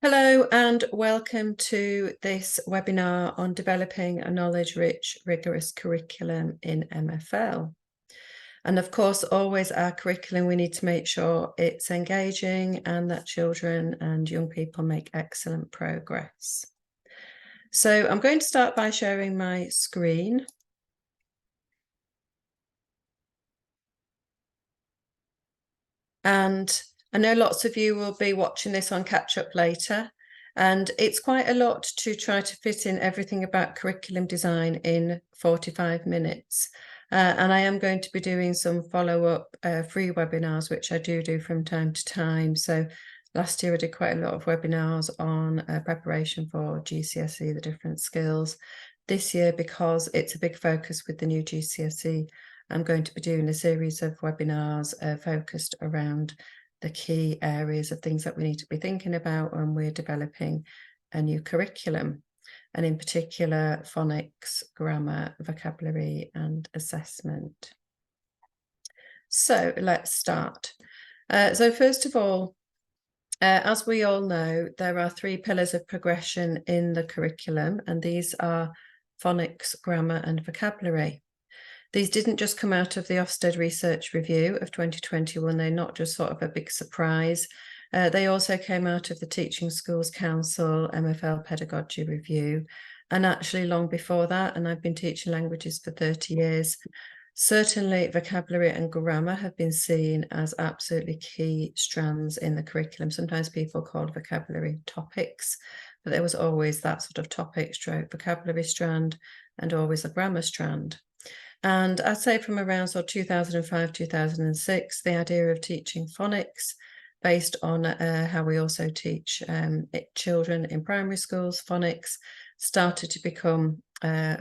Hello and welcome to this webinar on developing a knowledge-rich, rigorous curriculum in MFL. And of course, always our curriculum, we need to make sure it's engaging and that children and young people make excellent progress. So I'm going to start by sharing my screen. And I know lots of you will be watching this on catch up later. And it's quite a lot to try to fit in everything about curriculum design in 45 minutes. And I am going to be doing some follow-up free webinars, which I do from time to time. So last year I did quite a lot of webinars on preparation for GCSE, the different skills. This year, because it's a big focus with the new GCSE, I'm going to be doing a series of webinars focused around the key areas of things that we need to be thinking about when we're developing a new curriculum, and in particular phonics, grammar, vocabulary and assessment. So let's start. So first of all, as we all know, there are 3 pillars of progression in the curriculum, and these are phonics, grammar and vocabulary. These didn't just come out of the Ofsted Research Review of 2021. They're not just sort of a big surprise. They also came out of the Teaching Schools Council MFL Pedagogy Review. And actually long before that, and I've been teaching languages for 30 years, certainly vocabulary and grammar have been seen as absolutely key strands in the curriculum. Sometimes people call vocabulary topics, but there was always that sort of topic stroke vocabulary strand and always a grammar strand. And I'd say from around sort of 2005, 2006, the idea of teaching phonics based on how we also teach children in primary schools, phonics started to become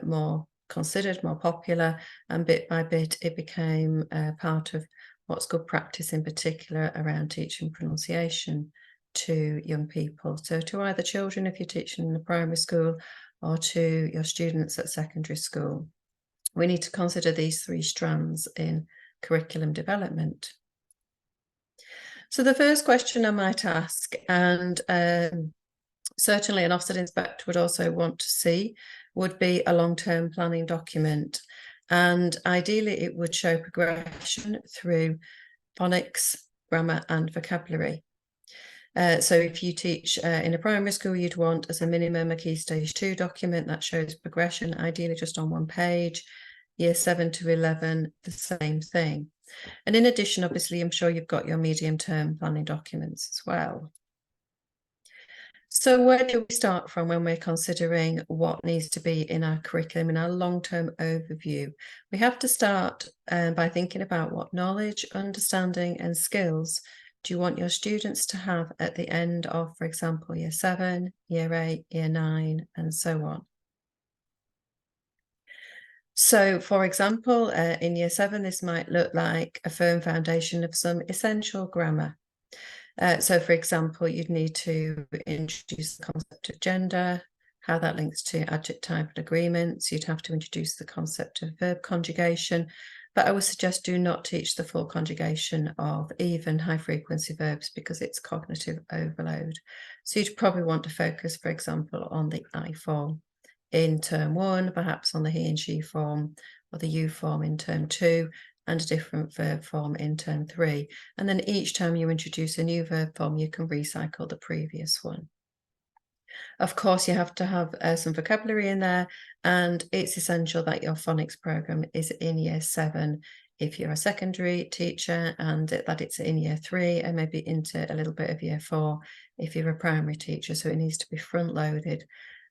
more considered, more popular, and bit by bit it became part of what's good practice, in particular around teaching pronunciation to young people. So to either children if you're teaching in a primary school or to your students at secondary school. We need to consider these 3 strands in curriculum development. So the first question I might ask, and certainly an Ofsted inspector would also want to see, would be a long-term planning document. And ideally it would show progression through phonics, grammar and vocabulary. So if you teach in a primary school, you'd want as a minimum a Key Stage 2 document that shows progression, ideally just on 1 page. Year 7 to 11, the same thing. And in addition, obviously, I'm sure you've got your medium-term planning documents as well. So where do we start from when we're considering what needs to be in our curriculum, in our long-term overview? We have to start by thinking about what knowledge, understanding and skills do you want your students to have at the end of, for example, year 7, year 8, year 9, and so on. So, for example, in year 7, this might look like a firm foundation of some essential grammar. So, for example, you'd need to introduce the concept of gender, how that links to adjective agreements. You'd have to introduce the concept of verb conjugation, but I would suggest do not teach the full conjugation of even high-frequency verbs because it's cognitive overload. So you'd probably want to focus, for example, on the I form in term 1, perhaps on the he and she form or the you form in term 2, and a different verb form in term 3. And then each time you introduce a new verb form, you can recycle the previous one. Of course, you have to have some vocabulary in there, and it's essential that your phonics program is in year 7 if you're a secondary teacher, and that it's in year 3 and maybe into a little bit of year 4 if you're a primary teacher. So it needs to be front loaded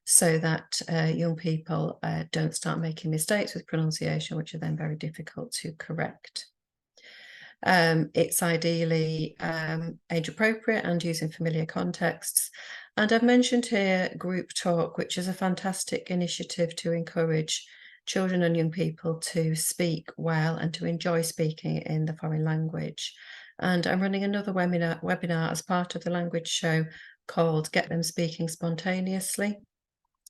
so that young people don't start making mistakes with pronunciation, which are then very difficult to correct. It's ideally age appropriate and using familiar contexts. And I've mentioned here group talk, which is a fantastic initiative to encourage children and young people to speak well and to enjoy speaking in the foreign language. And I'm running another webinar as part of the language show called Get Them Speaking Spontaneously.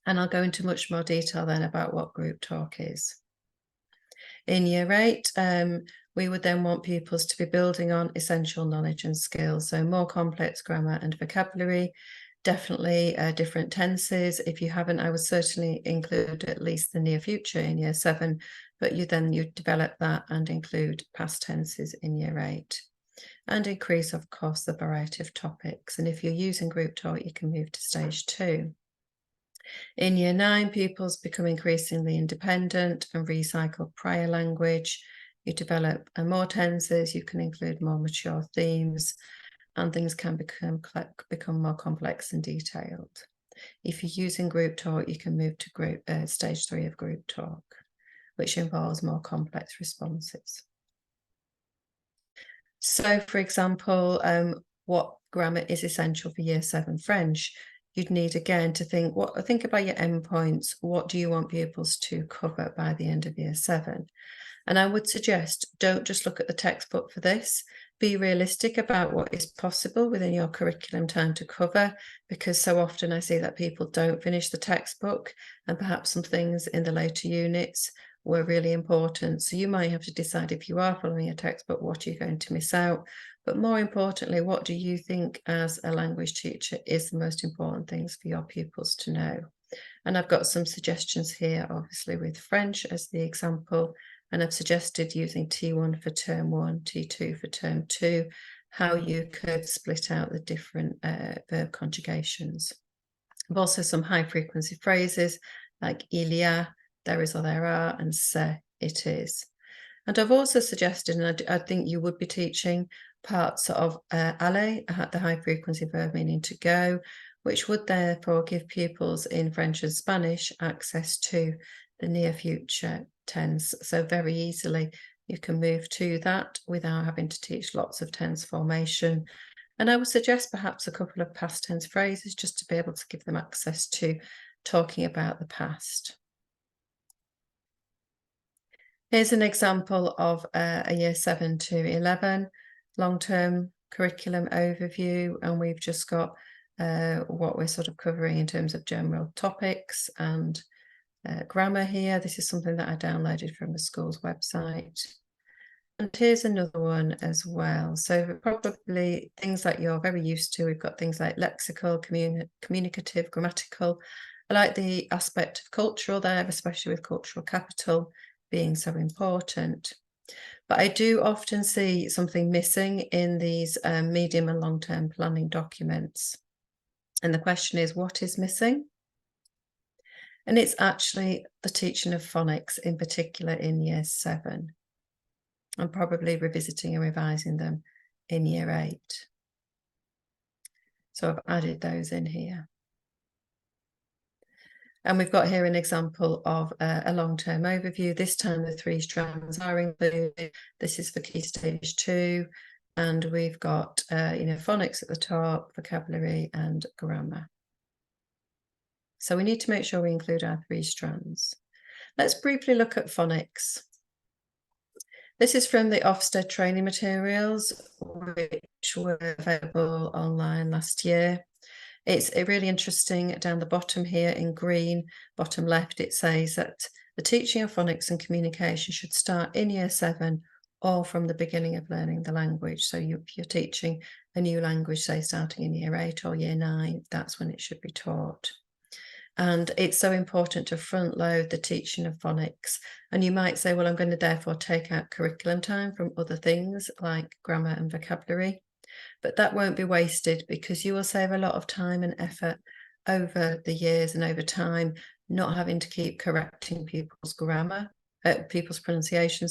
And I'll go into much more detail then about what group talk is. In year 8, we would then want pupils to be building on essential knowledge and skills, so more complex grammar and vocabulary. Definitely different tenses. If you haven't, I would certainly include at least the near future in year 7, but you develop that and include past tenses in year 8. And increase, of course, the variety of topics. And if you're using group talk, you can move to stage 2. In year 9, pupils become increasingly independent and recycle prior language. You develop more tenses, you can include more mature themes, and things can become more complex and detailed. If you're using group talk, you can move to stage 3 of group talk, which involves more complex responses. So, for example, what grammar is essential for year 7 French? You'd need again to think about your endpoints. What do you want pupils to cover by the end of year 7? And I would suggest don't just look at the textbook for this. Be realistic about what is possible within your curriculum time to cover, because so often I see that people don't finish the textbook, and perhaps some things in the later units were really important. So you might have to decide, if you are following a textbook, what are you going to miss out? But more importantly, what do you think as a language teacher is the most important things for your pupils to know? And I've got some suggestions here, obviously with French as the example, and I've suggested using T1 for term 1, T2 for term 2, how you could split out the different verb conjugations. I've also some high frequency phrases like il y a, there is or there are, and c'est, it is. And I've also suggested, and I think you would be teaching parts of aller, the high frequency verb meaning to go, which would therefore give pupils in French and Spanish access to the near future tense. So very easily you can move to that without having to teach lots of tense formation. And I would suggest perhaps a couple of past tense phrases just to be able to give them access to talking about the past. Here's an example of a year 7 to 11 long-term curriculum overview, and we've just got what we're sort of covering in terms of general topics and grammar here. This is something that I downloaded from the school's website. And here's another one as well. So probably things that you're very used to. We've got things like lexical, communicative, grammatical. I like the aspect of cultural there, especially with cultural capital being so important. But I do often see something missing in these medium and long-term planning documents. And the question is, what is missing? And it's actually the teaching of phonics, in particular in year 7. I'm probably revisiting and revising them in year 8. So I've added those in here. And we've got here an example of a long-term overview. This time the 3 strands are included. This is for Key Stage 2. And we've got, phonics at the top, vocabulary and grammar. So we need to make sure we include our 3 strands. Let's briefly look at phonics. This is from the Ofsted training materials, which were available online last year. It's really interesting. Down the bottom here in green, bottom left, it says that the teaching of phonics and communication should start in year 7 or from the beginning of learning the language. So if you're teaching a new language, say starting in year 8 or year 9, that's when it should be taught. And it's so important to front load the teaching of phonics. And you might say, well, I'm going to therefore take out curriculum time from other things like grammar and vocabulary. But that won't be wasted, because you will save a lot of time and effort over the years and over time, not having to keep correcting people's pronunciation,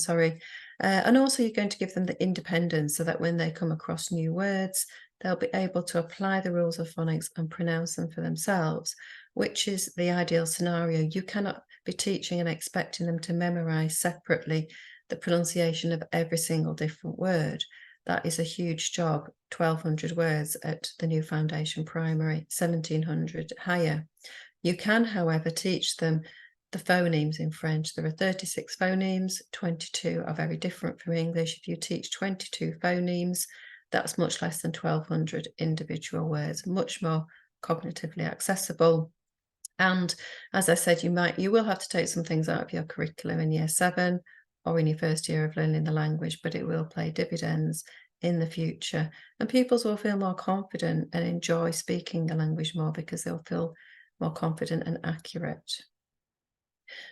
and also you're going to give them the independence so that when they come across new words, they'll be able to apply the rules of phonics and pronounce them for themselves, which is the ideal scenario. You cannot be teaching and expecting them to memorize separately the pronunciation of every single different word. That is a huge job. 1,200 words at the new foundation primary, 1,700 higher. You can, however, teach them the phonemes in French. There are 36 phonemes, 22 are very different from English. If you teach 22 phonemes, that's much less than 1,200 individual words, much more cognitively accessible. And as I said, you will have to take some things out of your curriculum in year 7 or in your first year of learning the language, but it will pay dividends in the future, and pupils will feel more confident and enjoy speaking a language more because they'll feel more confident and accurate.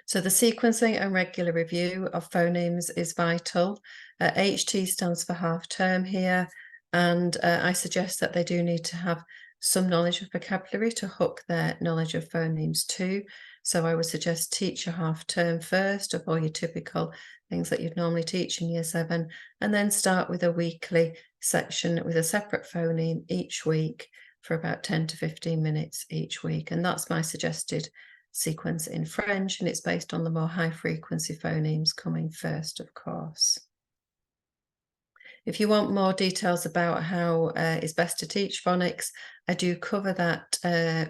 So the sequencing and regular review of phonemes is vital. HT stands for half term here, and I suggest that they do need to have some knowledge of vocabulary to hook their knowledge of phonemes too. So I would suggest teach your half term first of all your typical things that you'd normally teach in year 7, and then start with a weekly section with a separate phoneme each week for about 10 to 15 minutes each week. And that's my suggested sequence in French, and it's based on the more high frequency phonemes coming first, of course. If you want more details about how it's best to teach phonics, I do cover that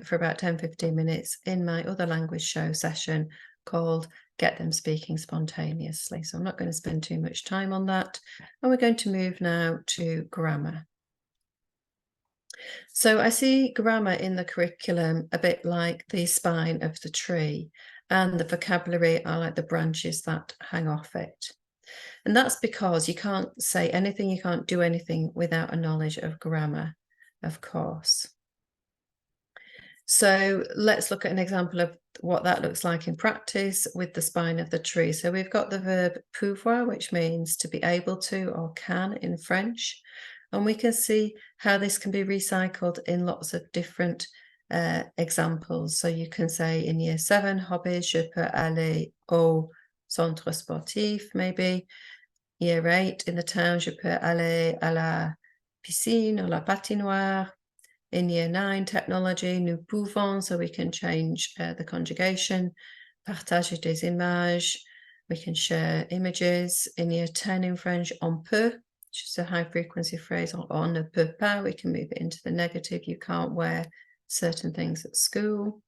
for about 10-15 minutes in my other language show session called Get Them Speaking Spontaneously. So I'm not going to spend too much time on that. And we're going to move now to grammar. So I see grammar in the curriculum a bit like the spine of the tree, and the vocabulary are like the branches that hang off it. And that's because you can't say anything, you can't do anything without a knowledge of grammar, of course. So let's look at an example of what that looks like in practice with the spine of the tree. So we've got the verb pouvoir, which means to be able to or can in French. And we can see how this can be recycled in lots of different examples. So you can say in year 7, hobbies, je peux aller au centre sportif, maybe. Year 8, in the town, je peux aller à la piscine ou la patinoire. In year 9, technology, nous pouvons, so we can change the conjugation. Partager des images, we can share images. In year 10 in French, on peut, which is a high frequency phrase, or on ne peut pas, we can move it into the negative. You can't wear certain things at school.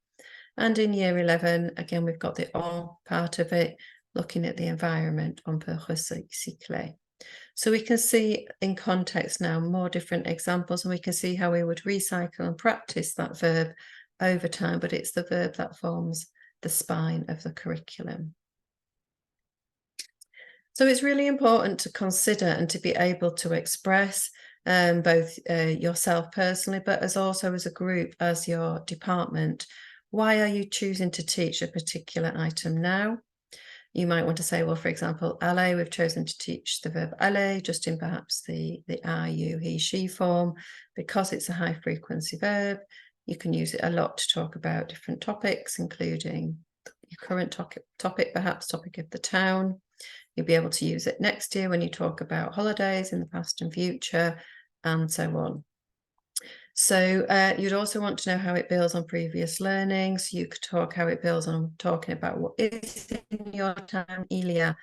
And in year 11, again, we've got the on part of it, looking at the environment, on peut recycler. So we can see in context now more different examples, and we can see how we would recycle and practice that verb over time, but it's the verb that forms the spine of the curriculum. So it's really important to consider and to be able to express both yourself personally, but also as a group, as your department. Why are you choosing to teach a particular item now? You might want to say, well, for example, aller, we've chosen to teach the verb aller just in perhaps the I, you, he, she form, because it's a high frequency verb. You can use it a lot to talk about different topics, including your current topic, perhaps topic of the town. You'll be able to use it next year when you talk about holidays in the past and future, and so on. So you'd also want to know how it builds on previous learning. So you could talk how it builds on talking about what is in your town. Il y a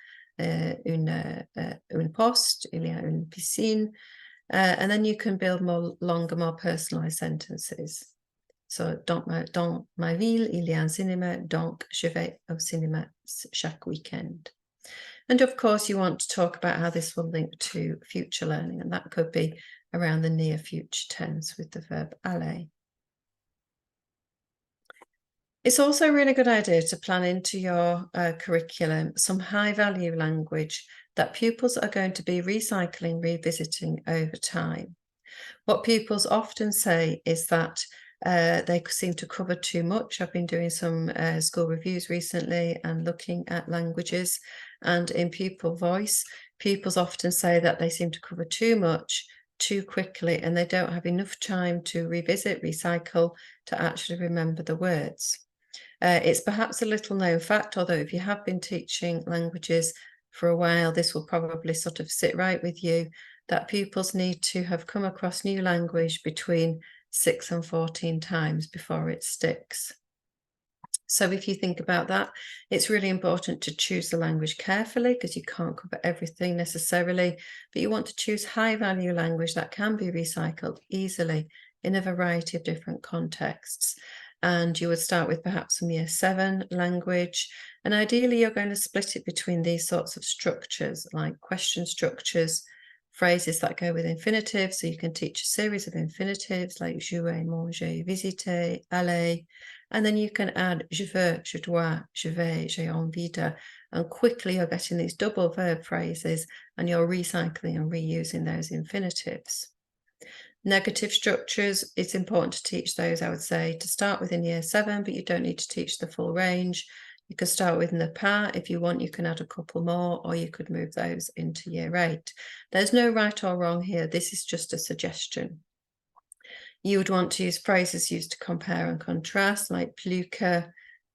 une poste, il y a une piscine. And then you can build more longer, more personalized sentences. So dans ma ville, il y a un cinéma, donc je vais au cinéma chaque weekend. And of course, you want to talk about how this will link to future learning, and that could be around the near future tense with the verb aller. It's also a really good idea to plan into your curriculum some high value language that pupils are going to be recycling, revisiting over time. What pupils often say is that they seem to cover too much. I've been doing some school reviews recently and looking at languages, and in pupil voice, pupils often say that they seem to cover too much too quickly, and they don't have enough time to revisit, recycle, to actually remember the words. It's perhaps a little known fact, although if you have been teaching languages for a while, this will probably sort of sit right with you, that pupils need to have come across new language between 6 and 14 times before it sticks. So if you think about that, it's really important to choose the language carefully, because you can't cover everything necessarily, but you want to choose high value language that can be recycled easily in a variety of different contexts. And you would start with perhaps some year 7 language, and ideally you're going to split it between these sorts of structures, like question structures, phrases that go with infinitives, so you can teach a series of infinitives like jouer, manger, visiter, aller, and then you can add je veux, je dois, je vais, j'ai envie de, and quickly you're getting these double verb phrases and you're recycling and reusing those infinitives. Negative structures, it's important to teach those, I would say, to start with in year 7, but you don't need to teach the full range. You could start with ne pas. If you want, you can add a couple more, or you could move those into year 8. There's no right or wrong here. This is just a suggestion. You would want to use phrases used to compare and contrast, like plus que,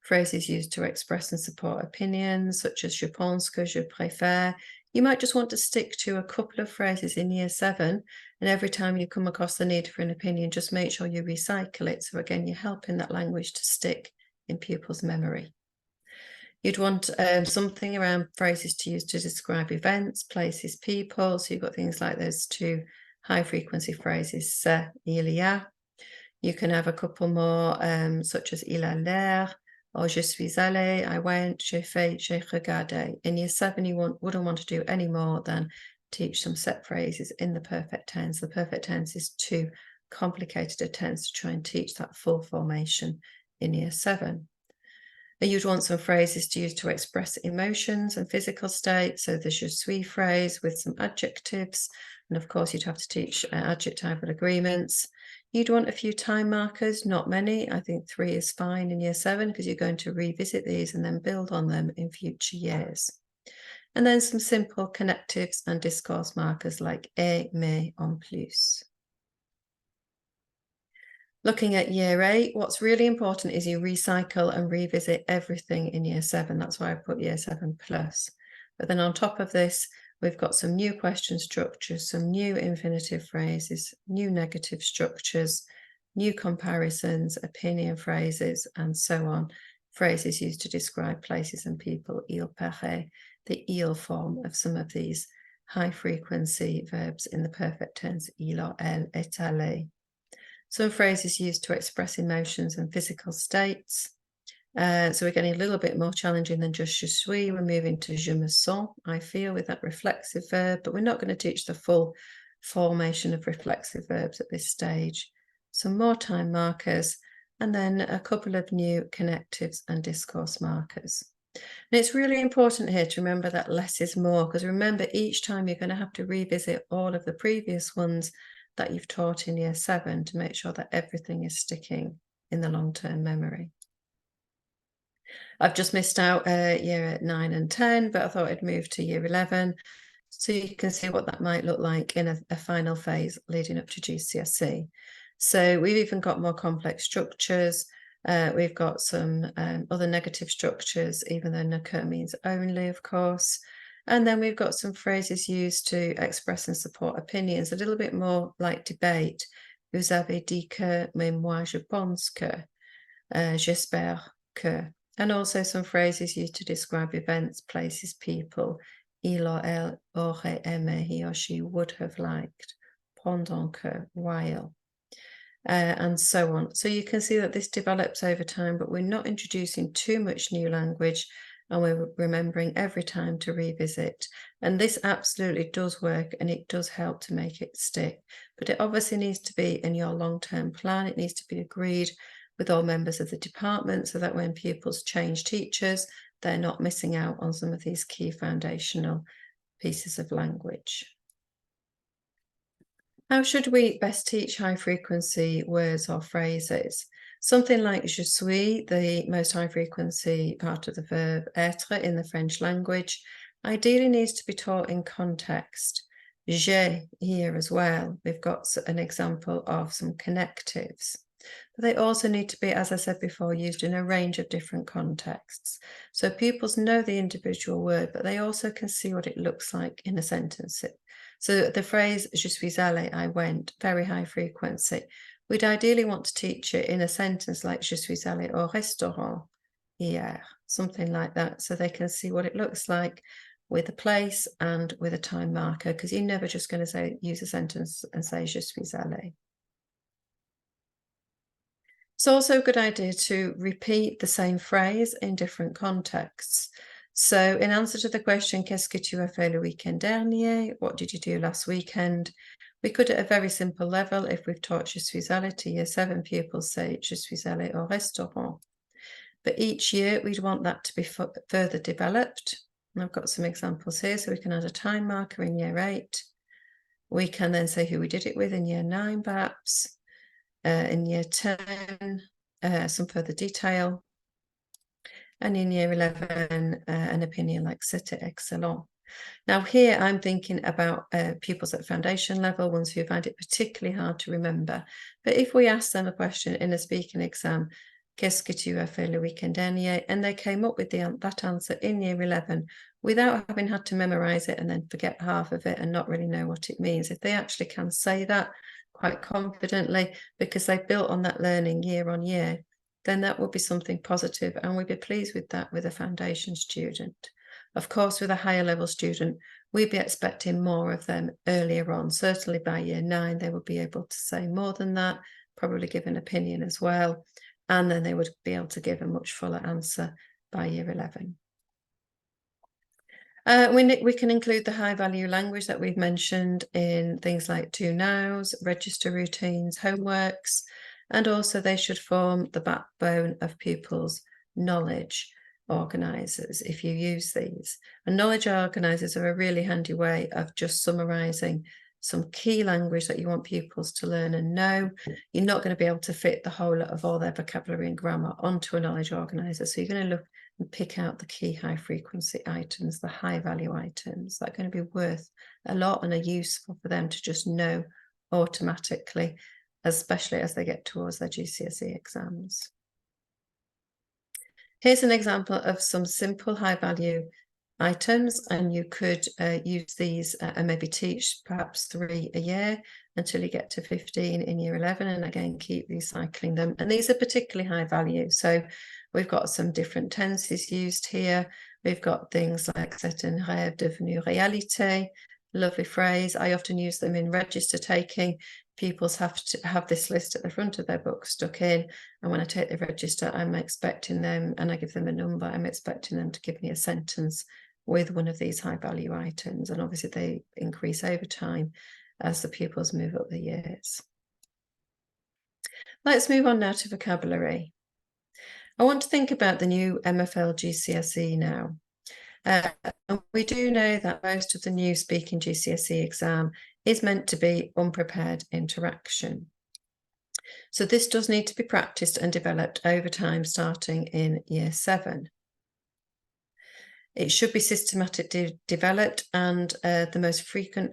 phrases used to express and support opinions, such as je pense que, je préfère. You might just want to stick to a couple of phrases in year 7, and every time you come across the need for an opinion, just make sure you recycle it. So again, you're helping that language to stick in pupils' memory. You'd want something around phrases to use to describe events, places, people. So you've got things like those 2 high-frequency phrases, ça, il y a. You can have a couple more, such as il a l'air, or je suis allé, I went, j'ai fait, j'ai regardé. In year 7, you wouldn't want to do any more than teach some set phrases in the perfect tense. The perfect tense is too complicated a tense to try and teach that full formation in year 7. You'd want some phrases to use to express emotions and physical states. So the je suis phrase with some adjectives. And of course, you'd have to teach adjectival agreements. You'd want a few time markers, not many. I think 3 is fine in year 7 because you're going to revisit these and then build on them in future years. And then some simple connectives and discourse markers like et, mais, en plus. Looking at year 8, what's really important is you recycle and revisit everything in year 7. That's why I put year 7 plus. But then on top of this, we've got some new question structures, some new infinitive phrases, new negative structures, new comparisons, opinion phrases, and so on. Phrases used to describe places and people. Il paraît, the il form of some of these high frequency verbs in the perfect tense. Il or elle est allé. Some phrases used to express emotions and physical states. So we're getting a little bit more challenging than just je suis. We're moving to je me sens, I feel, with that reflexive verb, but we're not going to teach the full formation of reflexive verbs at this stage. Some more time markers, and then a couple of new connectives and discourse markers. And it's really important here to remember that less is more, because remember, each time you're going to have to revisit all of the previous ones that you've taught in year 7 to make sure that everything is sticking in the long-term memory. I've just missed out year 9 and 10, but I thought I'd move to year 11 so you can see what that might look like in a final phase leading up to GCSE. So we've even got more complex structures. We've got some other negative structures, even though ne que means only, of course. And then we've got some phrases used to express and support opinions, a little bit more like debate. Vous avez dit que, mais moi je pense que, j'espère que. And also some phrases used to describe events, places, people. Il or elle aurait aimé, he or she would have liked. Pendant que, while. And so on. So you can see that this develops over time, but we're not introducing too much new language, and we're remembering every time to revisit. And this absolutely does work, and it does help to make it stick. But it obviously needs to be in your long-term plan. It needs to be agreed with all members of the department so that when pupils change teachers, they're not missing out on some of these key foundational pieces of language. How should we best teach high-frequency words or phrases? Something like je suis, the most high-frequency part of the verb être in the French language, ideally needs to be taught in context. J'ai here as well. We've got an example of some connectives. But they also need to be, as I said before, used in a range of different contexts. So pupils know the individual word, but they also can see what it looks like in a sentence. So the phrase je suis allé, I went, very high frequency. We'd ideally want to teach it in a sentence like je suis allé au restaurant hier, something like that, so they can see what it looks like with a place and with a time marker, because you're never just going to use a sentence and say je suis allé. It's also a good idea to repeat the same phrase in different contexts. So in answer to the question, qu'est-ce que tu as fait le week-end dernier? What did you do last weekend? We could, at a very simple level, if we've taught je suis allé to year 7 pupils, say je suis allé au restaurant. But each year we'd want that to be further developed. And I've got some examples here, so we can add a time marker in year 8. We can then say who we did it with in year 9, perhaps, in year 10, some further detail, and in year 11, an opinion like c'était excellent. Now here I'm thinking about pupils at foundation level, ones who find it particularly hard to remember. But if we ask them a question in a speaking exam, qu'est-ce que tu as fait le week-end dernier? And they came up with that answer in year 11 without having had to memorize it and then forget half of it and not really know what it means. If they actually can say that quite confidently because they've built on that learning year on year, then that would be something positive, and we'd be pleased with that with a foundation student. Of course, with a higher level student, we'd be expecting more of them earlier on. Certainly by year 9, they would be able to say more than that, probably give an opinion as well. And then they would be able to give a much fuller answer by year 11. We can include the high value language that we've mentioned in things like to nows, register routines, homeworks, and also they should form the backbone of pupils' knowledge organisers if you use these. And knowledge organisers are a really handy way of just summarising some key language that you want pupils to learn and know. You're not going to be able to fit the whole lot of all their vocabulary and grammar onto a knowledge organiser. So you're going to look and pick out the key high frequency items, the high value items that are going to be worth a lot and are useful for them to just know automatically, especially as they get towards their GCSE exams. Here's an example of some simple high value items, and you could use these and maybe teach perhaps 3 a year until you get to 15 in year 11, and again keep recycling them. And these are particularly high value, so we've got some different tenses used here. We've got things like c'est un rêve devenu réalité, lovely phrase. I often use them in register taking. Pupils have to have this list at the front of their book stuck in, and when I take the register, I'm expecting them, and I give them a number, I'm expecting them to give me a sentence with one of these high value items, and obviously they increase over time as the pupils move up the years. Let's move on now to vocabulary. I want to think about the new MFL GCSE now. We do know that most of the new speaking GCSE exam is meant to be unprepared interaction. So this does need to be practiced and developed over time, starting in year 7. It should be systematically developed and the most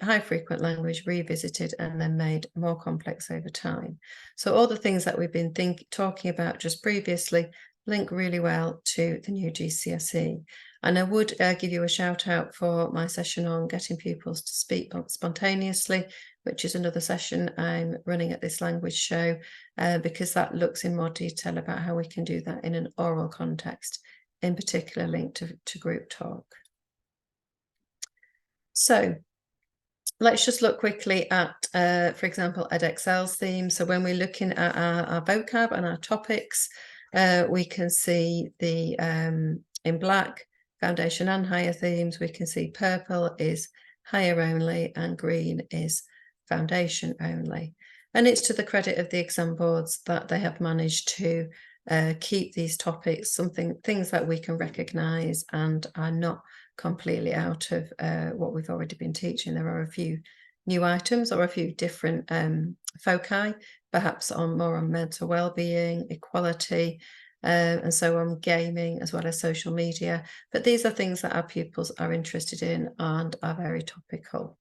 high frequent language revisited and then made more complex over time. So all the things that we've been talking about just previously link really well to the new GCSE. And I would give you a shout out for my session on getting pupils to speak spontaneously, which is another session I'm running at this language show, because that looks in more detail about how we can do that in an oral context, in particular linked to group talk. So let's just look quickly at, for example, Edexcel's theme. So when we're looking at our vocab and our topics, we can see the, in black, foundation and higher themes. We can see purple is higher only and green is foundation only. And it's to the credit of the exam boards that they have managed to keep these topics things that we can recognise and are not completely out of what we've already been teaching. There are a few new items or a few different foci, perhaps more on mental well-being, equality, and so on, gaming as well as social media. But these are things that our pupils are interested in and are very topical.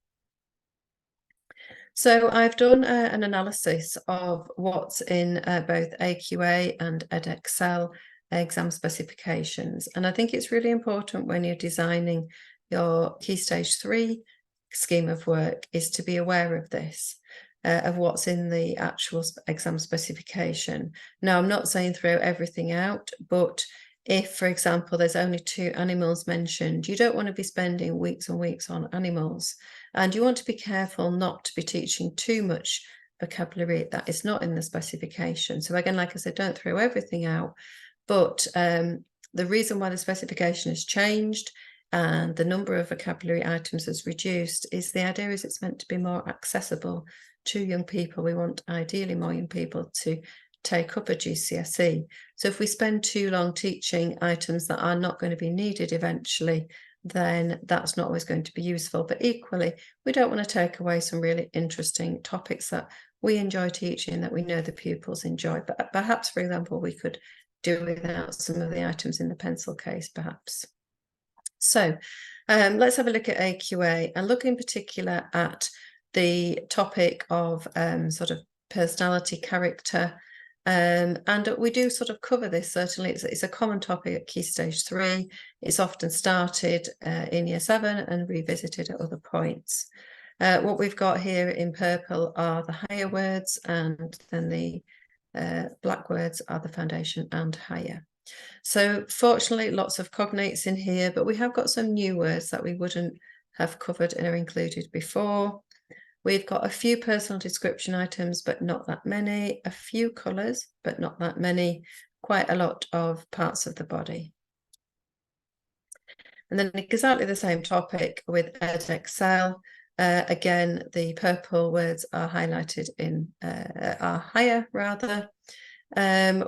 So I've done an analysis of what's in both AQA and Edexcel exam specifications. And I think it's really important when you're designing your Key Stage 3 scheme of work is to be aware of this, of what's in the actual exam specification. Now, I'm not saying throw everything out, but if, for example, there's only 2 animals mentioned, you don't want to be spending weeks and weeks on animals. And you want to be careful not to be teaching too much vocabulary that is not in the specification. So again, like I said, don't throw everything out. But the reason why the specification has changed and the number of vocabulary items has reduced is the idea is it's meant to be more accessible to young people. We want ideally more young people to take up a GCSE. So if we spend too long teaching items that are not going to be needed eventually, then that's not always going to be useful. But equally, we don't want to take away some really interesting topics that we enjoy teaching, that we know the pupils enjoy. But perhaps, for example, we could do without some of the items in the pencil case, perhaps. So let's have a look at AQA and look in particular at the topic of sort of personality, character. And we do sort of cover this, certainly. It's a common topic at Key Stage 3. It's often started in Year 7 and revisited at other points. What we've got here in purple are the higher words, and then the black words are the foundation and higher. So fortunately, lots of cognates in here, but we have got some new words that we wouldn't have covered and are included before. We've got a few personal description items, but not that many. A few colours, but not that many. Quite a lot of parts of the body. And then exactly the same topic with Edexcel. Again, the purple words are highlighted in, are higher rather.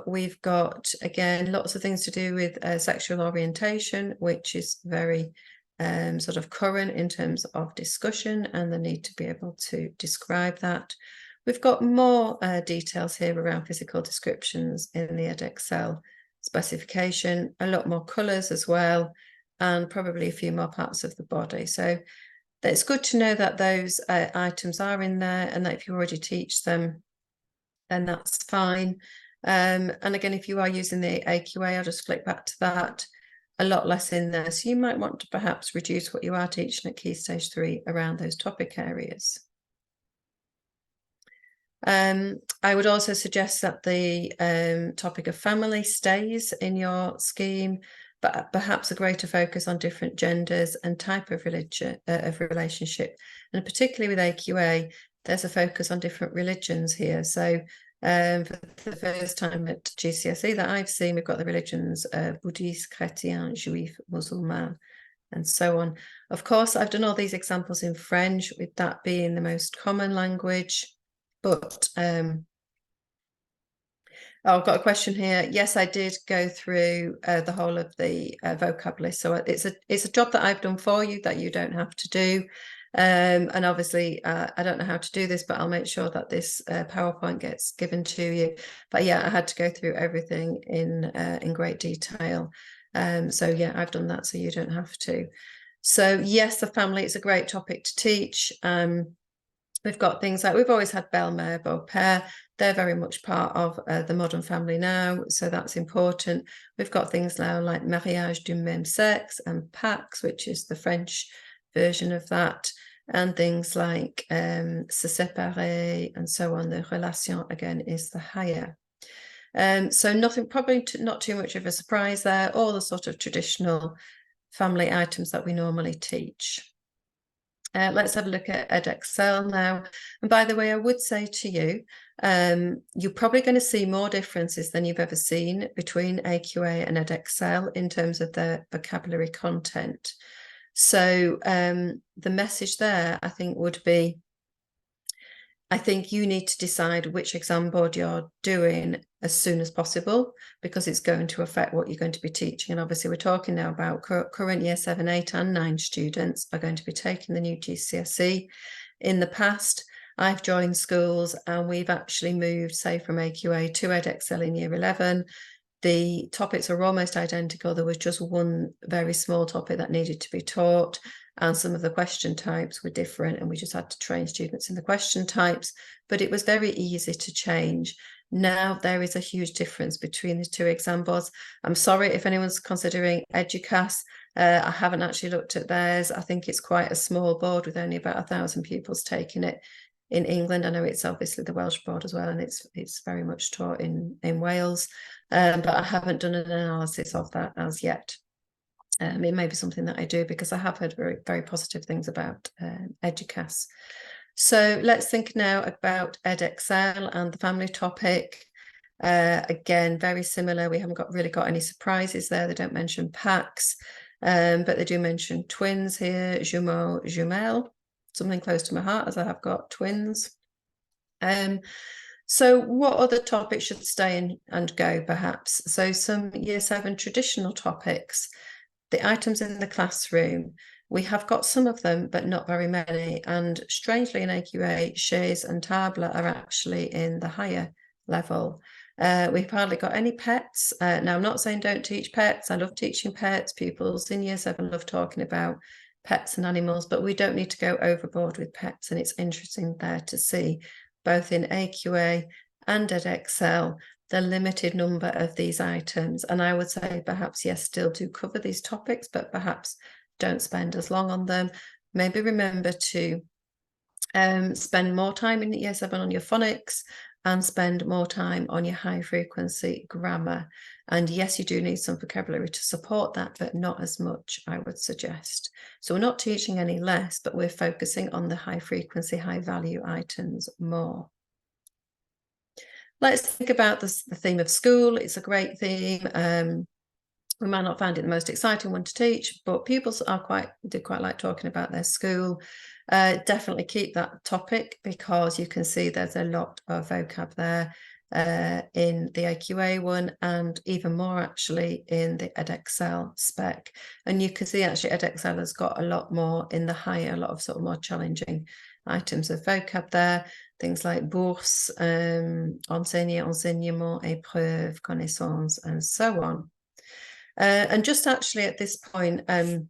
We've got, again, lots of things to do with sexual orientation, which is very sort of current in terms of discussion and the need to be able to describe that. We've got more details here around physical descriptions in the Edexcel specification, a lot more colours as well, and probably a few more parts of the body. So it's good to know that those items are in there, and that if you already teach them, then that's fine. And again, if you are using the AQA, I'll just flick back to that. A lot less in there. So you might want to perhaps reduce what you are teaching at Key Stage 3 around those topic areas. I would also suggest that the topic of family stays in your scheme, but perhaps a greater focus on different genders and type of religion, of relationship. And particularly with AQA, there's a focus on different religions here. So for the first time at GCSE that I've seen, we've got the religions Buddhist, Chrétien, Juif, Musulman, and so on. Of course, I've done all these examples in French, with that being the most common language. But I've got a question here. Yes, I did go through the whole of the vocabulary. So it's a job that I've done for you that you don't have to do. And obviously, I don't know how to do this, but I'll make sure that this PowerPoint gets given to you. But yeah, I had to go through everything in great detail. So yeah, I've done that, so you don't have to. So yes, the family is a great topic to teach. We've got things like, we've always had belle-mère, beau-père. They're very much part of the modern family now, so that's important. We've got things now like mariage du même sexe and pax, which is the French version of that, and things like se séparer and so on. The relation, again, is the higher. So nothing, probably not too much of a surprise there, all the sort of traditional family items that we normally teach. Let's have a look at Edexcel now. And by the way, I would say to you, you're probably going to see more differences than you've ever seen between AQA and Edexcel in terms of their vocabulary content. So the message there, I think, would be, I think you need to decide which exam board you're doing as soon as possible, because it's going to affect what you're going to be teaching. And obviously we're talking now about current Year 7, 8 and 9 students are going to be taking the new GCSE. In the past, I've joined schools and we've actually moved, say, from AQA to Edexcel in Year 11. The topics are almost identical. There was just one very small topic that needed to be taught, and some of the question types were different, and we just had to train students in the question types, but it was very easy to change. Now there is a huge difference between the two exam boards. I'm sorry if anyone's considering Educas. I haven't actually looked at theirs. I think it's quite a small board with only about 1,000 pupils taking it in England. I know it's obviously the Welsh board as well, and it's very much taught in Wales, but I haven't done an analysis of that as yet. It may be something that I do, because I have heard very, very positive things about Educas. So let's think now about Edexcel and the family topic. Again, very similar. We haven't really got any surprises there. They don't mention packs, but they do mention twins here, jumeaux, jumelle, something close to my heart, as I have got twins. So what other topics should stay in and go, perhaps? So some Year 7 traditional topics. the items in the classroom, we have got some of them, but not very many. And strangely in AQA, chaise and table are actually in the higher level. We've hardly got any pets. Now, I'm not saying don't teach pets. I love teaching pets. Pupils in Year 7 love talking about pets and animals, but we don't need to go overboard with pets. And it's interesting there to see, both in AQA and EdXL, the limited number of these items. And I would say perhaps, yes, still do cover these topics, but perhaps don't spend as long on them. Maybe remember to spend more time in Year 7 on your phonics and spend more time on your high frequency grammar. And yes, you do need some vocabulary to support that, but not as much, I would suggest. So we're not teaching any less, but we're focusing on the high frequency, high value items more. Let's think about the theme of school. It's a great theme. We might not find it the most exciting one to teach, but pupils do quite like talking about their school. Definitely keep that topic, because you can see there's a lot of vocab there in the AQA one, and even more actually in the EdXL spec. And you can see actually EdXL has got a lot more in the higher, a lot of sort of more challenging items of vocab there. Things like bourse, enseigner, enseignement, épreuve, connaissance, and so on. And just actually at this point, I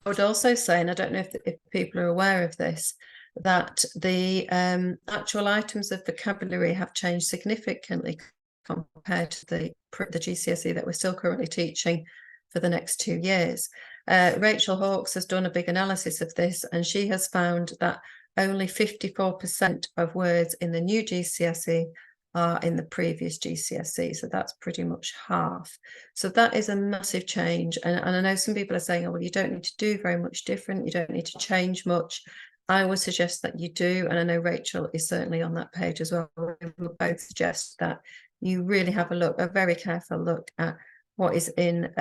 would also say, and I don't know if people are aware of this, that the actual items of vocabulary have changed significantly compared to the GCSE that we're still currently teaching for the next 2 years. Rachel Hawkes has done a big analysis of this, and she has found that only 54% of words in the new GCSE are in the previous GCSE. So that's pretty much half. So that is a massive change. And I know some people are saying, oh, well, you don't need to do very much different. You don't need to change much. I would suggest that you do. And I know Rachel is certainly on that page as well. We will both suggest that you really have a very careful look at what is in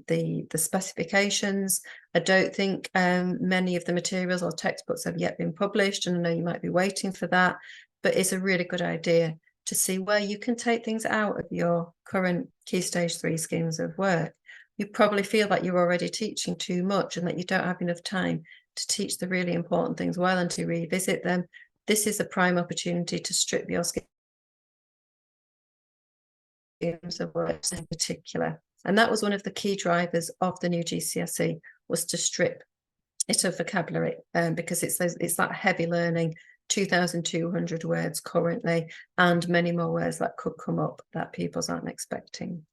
the specifications. I don't think many of the materials or textbooks have yet been published, and I know you might be waiting for that, but it's a really good idea to see where you can take things out of your current Key Stage 3 schemes of work. You probably feel that you're already teaching too much and that you don't have enough time to teach the really important things well and to revisit them. This is a prime opportunity to strip your schemes of work in particular. And that was one of the key drivers of the new GCSE, was to strip it of vocabulary, because it's that heavy learning, 2,200 words currently, and many more words that could come up that pupils aren't expecting.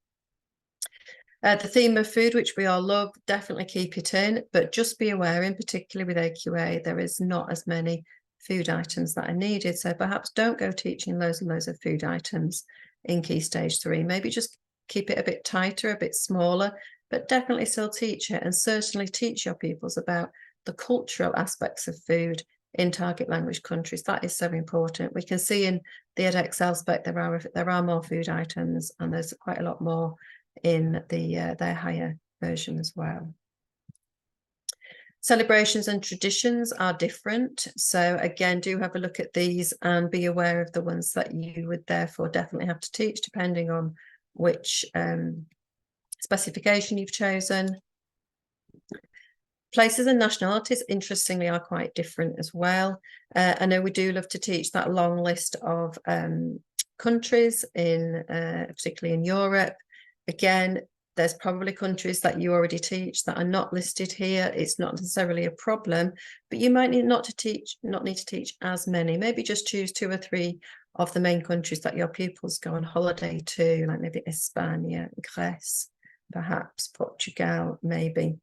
The theme of food, which we all love, definitely keep it in, but just be aware, in particular with AQA, there is not as many food items that are needed. So perhaps don't go teaching loads and loads of food items in Key Stage 3. Maybe just keep it a bit tighter, a bit smaller, but definitely still teach it, and certainly teach your pupils about the cultural aspects of food in target language countries. That is so important. We can see in the EdXL spec there are more food items, and there's quite a lot more in their higher version as well. Celebrations and traditions are different. So again, do have a look at these and be aware of the ones that you would therefore definitely have to teach, depending on which specification you've chosen. Places and nationalities, interestingly, are quite different as well. I know we do love to teach that long list of countries, particularly in Europe. Again, there's probably countries that you already teach that are not listed here. It's not necessarily a problem, but you might need not need to teach as many. Maybe just choose 2 or 3 of the main countries that your pupils go on holiday to, like maybe Espagne, Greece, perhaps Portugal, maybe.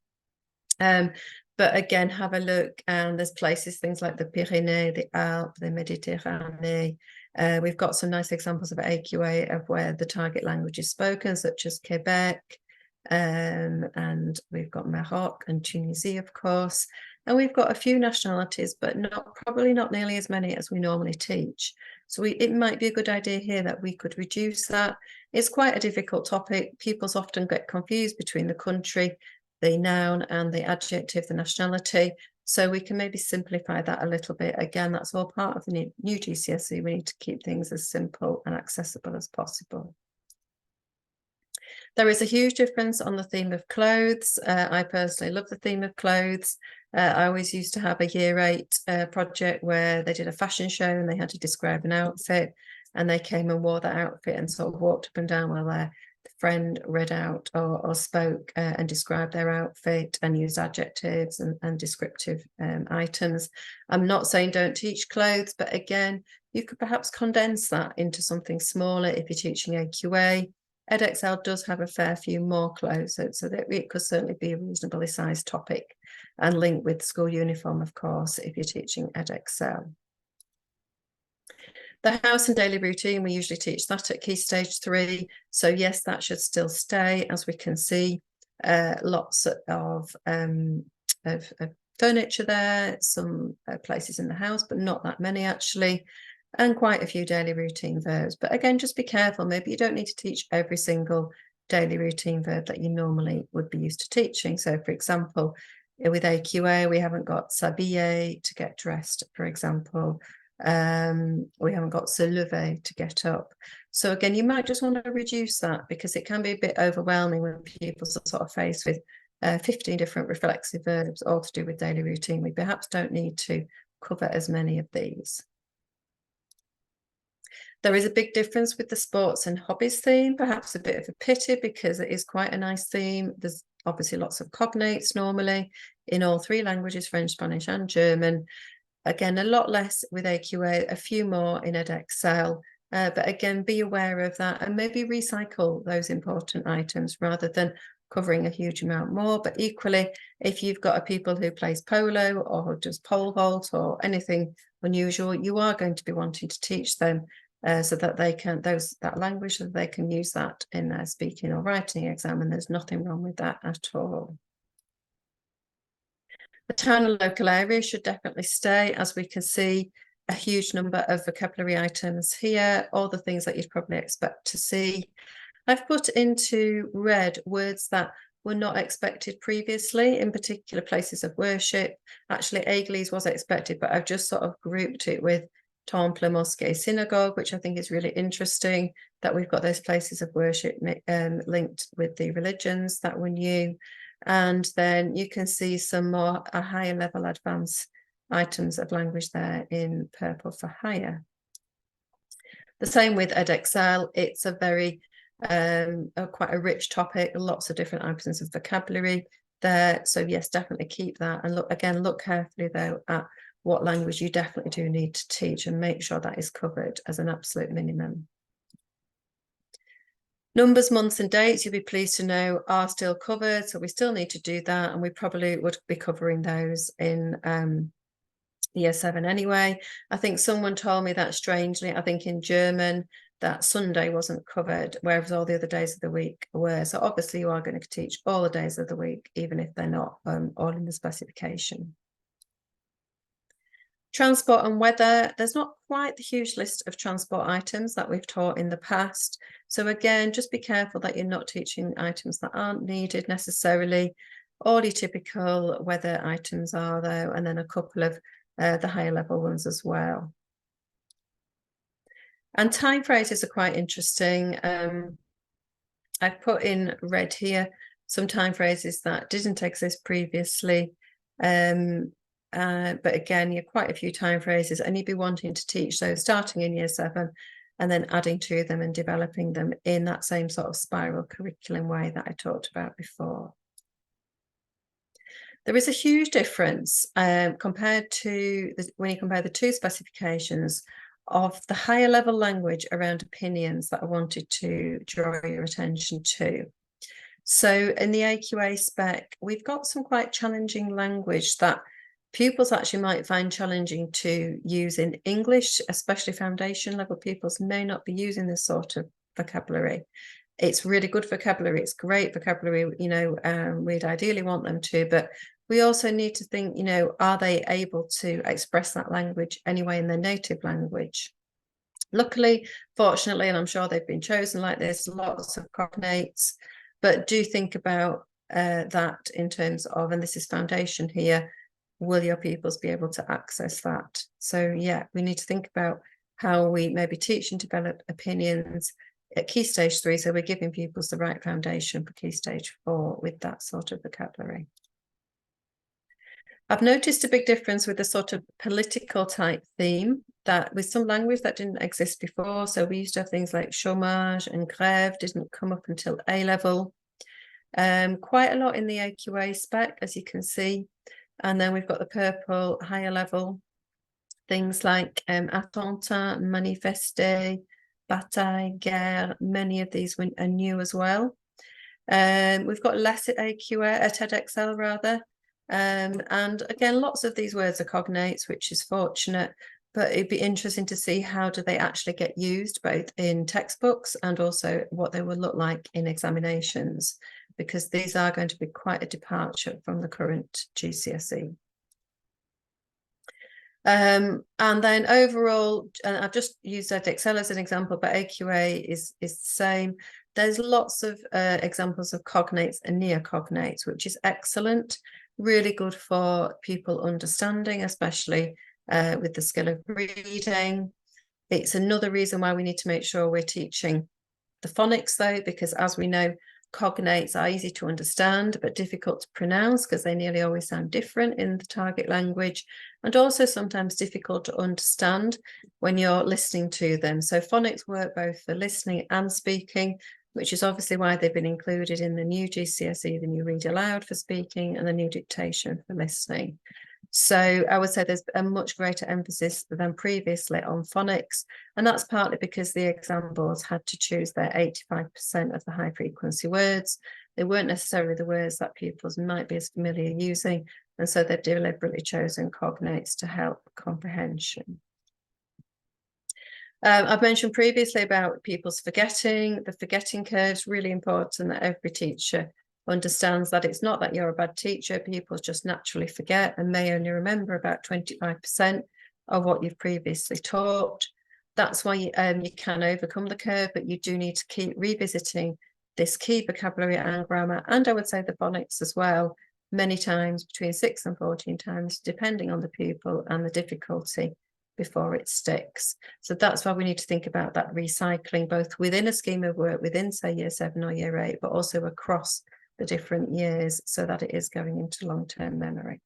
But again, have a look, and there's places, things like the Pyrenees, the Alps, the Mediterranean. We've got some nice examples of AQA of where the target language is spoken, such as Quebec, and we've got Maroc and Tunisia, of course. And we've got a few nationalities, but probably not nearly as many as we normally teach. So it might be a good idea here that we could reduce that. It's quite a difficult topic. Pupils often get confused between the country, the noun, and the adjective, the nationality. So we can maybe simplify that a little bit. Again, that's all part of the new GCSE. We need to keep things as simple and accessible as possible. There is a huge difference on the theme of clothes. I personally love the theme of clothes. I always used to have a year 8 project where they did a fashion show and they had to describe an outfit, and they came and wore that outfit and sort of walked up and down while their friend read out or spoke and described their outfit and used adjectives and descriptive items. I'm not saying don't teach clothes, but again, you could perhaps condense that into something smaller if you're teaching AQA. EdXL does have a fair few more clothes, so that it could certainly be a reasonably sized topic and linked with school uniform, of course, if you're teaching EdXL. The house and daily routine, we usually teach that at Key Stage 3. So yes, that should still stay. As we can see, lots of furniture there, some places in the house, but not that many actually, and quite a few daily routine verbs. But again, just be careful. Maybe you don't need to teach every single daily routine verb that you normally would be used to teaching. So for example, with AQA, we haven't got s'habiller, to get dressed, for example. We haven't got se lever, to get up. So again, you might just want to reduce that because it can be a bit overwhelming when people sort of faced with 15 different reflexive verbs, all to do with daily routine. We perhaps don't need to cover as many of these. There is a big difference with the sports and hobbies theme, perhaps a bit of a pity because it is quite a nice theme. There's obviously lots of cognates normally in all 3 languages, French, Spanish and German. Again, a lot less with AQA, a few more in EdXL. But again, be aware of that and maybe recycle those important items rather than covering a huge amount more. But equally, if you've got a pupil who plays polo or does pole vault or anything unusual, you are going to be wanting to teach them so that they can that language, so that they can use that in their speaking or writing exam, and there's nothing wrong with that at all. The town and local area should definitely stay, as we can see a huge number of vocabulary items here, all the things that you'd probably expect to see. I've put into red words that were not expected previously, in particular places of worship. Actually, Église was expected, but I've just sort of grouped it with Temple, Mosque, Synagogue, which I think is really interesting that we've got those places of worship linked with the religions that were new. And then you can see some more a higher level advanced items of language there in purple for higher. The same with EdXL. It's a very quite a rich topic, lots of different items of vocabulary there. So yes, definitely keep that. And look carefully though at what language you definitely do need to teach and make sure that is covered as an absolute minimum. Numbers, months and dates, you'll be pleased to know, are still covered. So we still need to do that. And we probably would be covering those in year 7 anyway. I think someone told me that strangely, I think in German, that Sunday wasn't covered, whereas all the other days of the week were. So obviously you are going to teach all the days of the week, even if they're not all in the specification. Transport and weather, there's not quite the huge list of transport items that we've taught in the past. So again, just be careful that you're not teaching items that aren't needed necessarily. All your typical weather items are though, and then a couple of the higher level ones as well. And time phrases are quite interesting. I've put in red here some time phrases that didn't exist previously. But again, you're quite a few time phrases, and you'd be wanting to teach those starting in year 7 and then adding to them and developing them in that same sort of spiral curriculum way that I talked about before. There is a huge difference compared to when you compare the 2 specifications of the higher level language around opinions that I wanted to draw your attention to. So in the AQA spec, we've got some quite challenging language that pupils actually might find challenging to use in English, especially foundation level pupils may not be using this sort of vocabulary. It's really good vocabulary, it's great vocabulary, you know, we'd ideally want them to, but we also need to think, you know, are they able to express that language anyway in their native language? Luckily, fortunately, and I'm sure they've been chosen like this, lots of cognates, but do think about that in terms of, and this is foundation here, will your pupils be able to access that? So yeah, we need to think about how we maybe teach and develop opinions at Key Stage 3, so we're giving pupils the right foundation for Key Stage 4 with that sort of vocabulary. I've noticed a big difference with the sort of political type theme that with some language that didn't exist before. So we used to have things like chômage and grève didn't come up until A level. Quite a lot in the AQA spec, as you can see. And then we've got the purple higher level, things like attentat, manifester, bataille, guerre, many of these are new as well. We've got less at AQA, at TEDxl rather. And again, lots of these words are cognates, which is fortunate, but it'd be interesting to see how do they actually get used both in textbooks and also what they will look like in examinations, because these are going to be quite a departure from the current GCSE. And then overall, and I've just used TEDxl as an example, but AQA is the same. There's lots of examples of cognates and neocognates, which is excellent. Really good for people understanding, especially with the skill of reading. It's another reason why we need to make sure we're teaching the phonics, though, because as we know, cognates are easy to understand, but difficult to pronounce because they nearly always sound different in the target language, and also sometimes difficult to understand when you're listening to them. So phonics work both for listening and speaking, which is obviously why they've been included in the new GCSE, the new read aloud for speaking and the new dictation for listening. So I would say there's a much greater emphasis than previously on phonics, and that's partly because the exam boards had to choose their 85% of the high frequency words. They weren't necessarily the words that pupils might be as familiar using, and so they've deliberately chosen cognates to help comprehension. I've mentioned previously about pupils forgetting. The forgetting curve is really important, that every teacher understands that it's not that you're a bad teacher. Pupils just naturally forget and may only remember about 25% of what you've previously taught. That's why you can overcome the curve, but you do need to keep revisiting this key vocabulary and grammar, and I would say the phonics as well, many times, between 6 and 14 times, depending on the pupil and the difficulty, before it sticks. So that's why we need to think about that recycling, both within a scheme of work, within, say, year 7 or year 8, but also across the different years, so that it is going into long-term memory.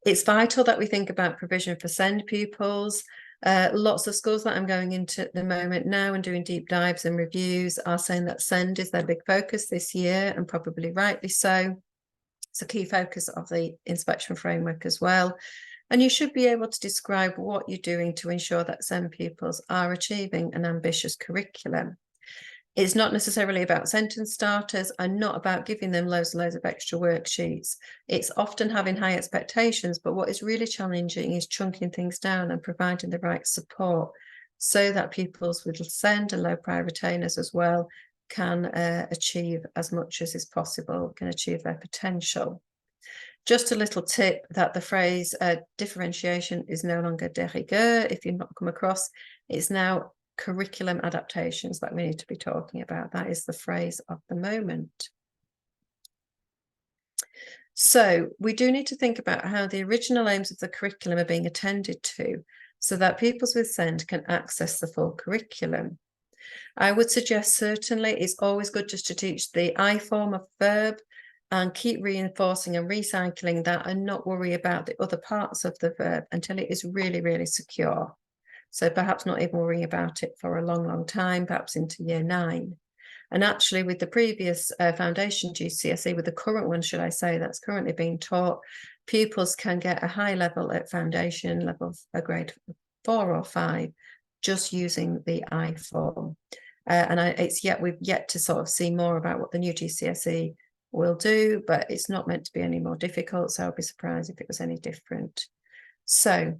It's vital that we think about provision for SEND pupils. Lots of schools that I'm going into at the moment now and doing deep dives and reviews are saying that SEND is their big focus this year, and probably rightly so. It's a key focus of the inspection framework as well. And you should be able to describe what you're doing to ensure that SEND pupils are achieving an ambitious curriculum. It's not necessarily about sentence starters and not about giving them loads and loads of extra worksheets. It's often having high expectations, but what is really challenging is chunking things down and providing the right support so that pupils with SEND and low prior retainers as well can achieve as much as is possible, can achieve their potential. Just a little tip that the phrase differentiation is no longer de rigueur, if you've not come across, it's now curriculum adaptations that we need to be talking about. That is the phrase of the moment. So we do need to think about how the original aims of the curriculum are being attended to, so that pupils with SEND can access the full curriculum. I would suggest certainly it's always good just to teach the I form of verb and keep reinforcing and recycling that, and not worry about the other parts of the verb until it is really, really secure. So perhaps not even worrying about it for a long, long time, perhaps into year 9. And actually with the previous foundation GCSE, with the current one, should I say, that's currently being taught, pupils can get a high level at foundation level, a grade 4 or 5, just using the I form. We've yet to sort of see more about what the new GCSE will do, but it's not meant to be any more difficult, so I'll be surprised if it was any different. So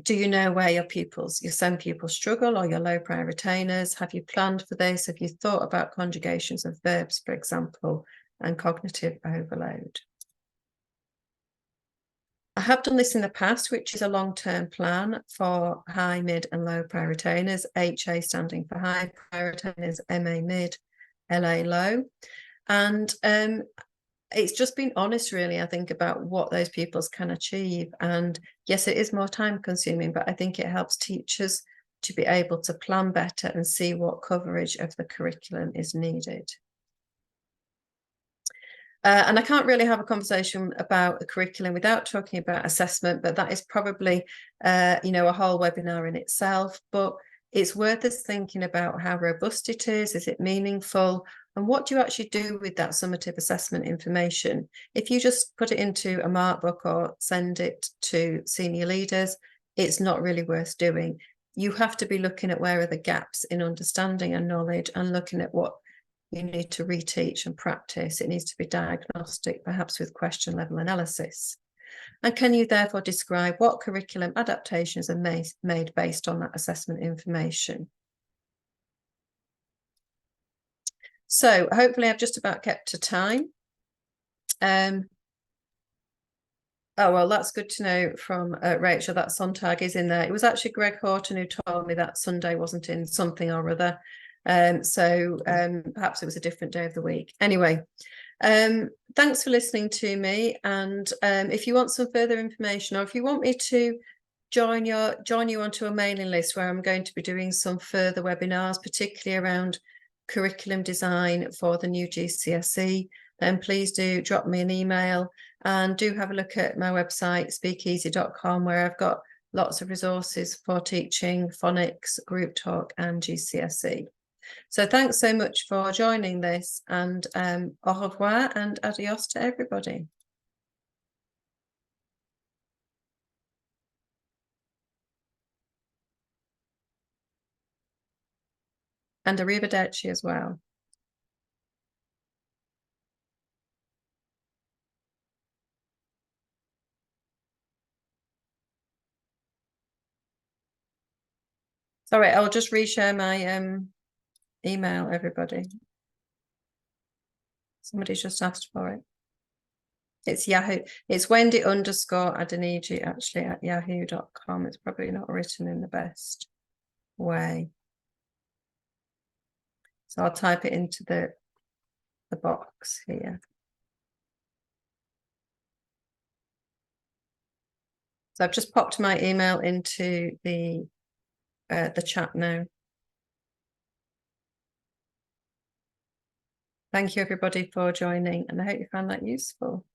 do you know where your SEND pupils struggle, or your low prior retainers? Have you planned for this? Have you thought about conjugations of verbs, for example, and cognitive overload? I have done this in the past, which is a long-term plan for high, mid and low prior retainers, HA standing for high prior retainers, MA mid, LA low. And it's just been honest, really, I think, about what those pupils can achieve. And yes, it is more time consuming, but I think it helps teachers to be able to plan better and see what coverage of the curriculum is needed. And I can't really have a conversation about the curriculum without talking about assessment, but that is probably, a whole webinar in itself. But it's worth us thinking about how robust it is it meaningful, and what do you actually do with that summative assessment information? If you just put it into a mark book or send it to senior leaders, it's not really worth doing. You have to be looking at where are the gaps in understanding and knowledge, and looking at what you need to reteach and practice. It needs to be diagnostic, perhaps with question level analysis. And can you therefore describe what curriculum adaptations are made based on that assessment information? So hopefully I've just about kept to time. Oh, well, that's good to know from Rachel that Sontag is in there. It was actually Greg Horton who told me that Sunday wasn't in something or other. Perhaps it was a different day of the week. Anyway, thanks for listening to me. And if you want some further information, or if you want me to join you onto a mailing list where I'm going to be doing some further webinars, particularly around curriculum design for the new GCSE, then please do drop me an email, and do have a look at my website, speakeasy.com, where I've got lots of resources for teaching phonics, group talk and GCSE. So thanks so much for joining this, and au revoir and adios to everybody. And arrivederci as well. Sorry, I'll just reshare my email, everybody. Somebody's just asked for it. It's Yahoo. It's Wendy_Adeniji actually at yahoo.com. It's probably not written in the best way. So I'll type it into the box here. So I've just popped my email into the chat now. Thank you everybody for joining, and I hope you found that useful.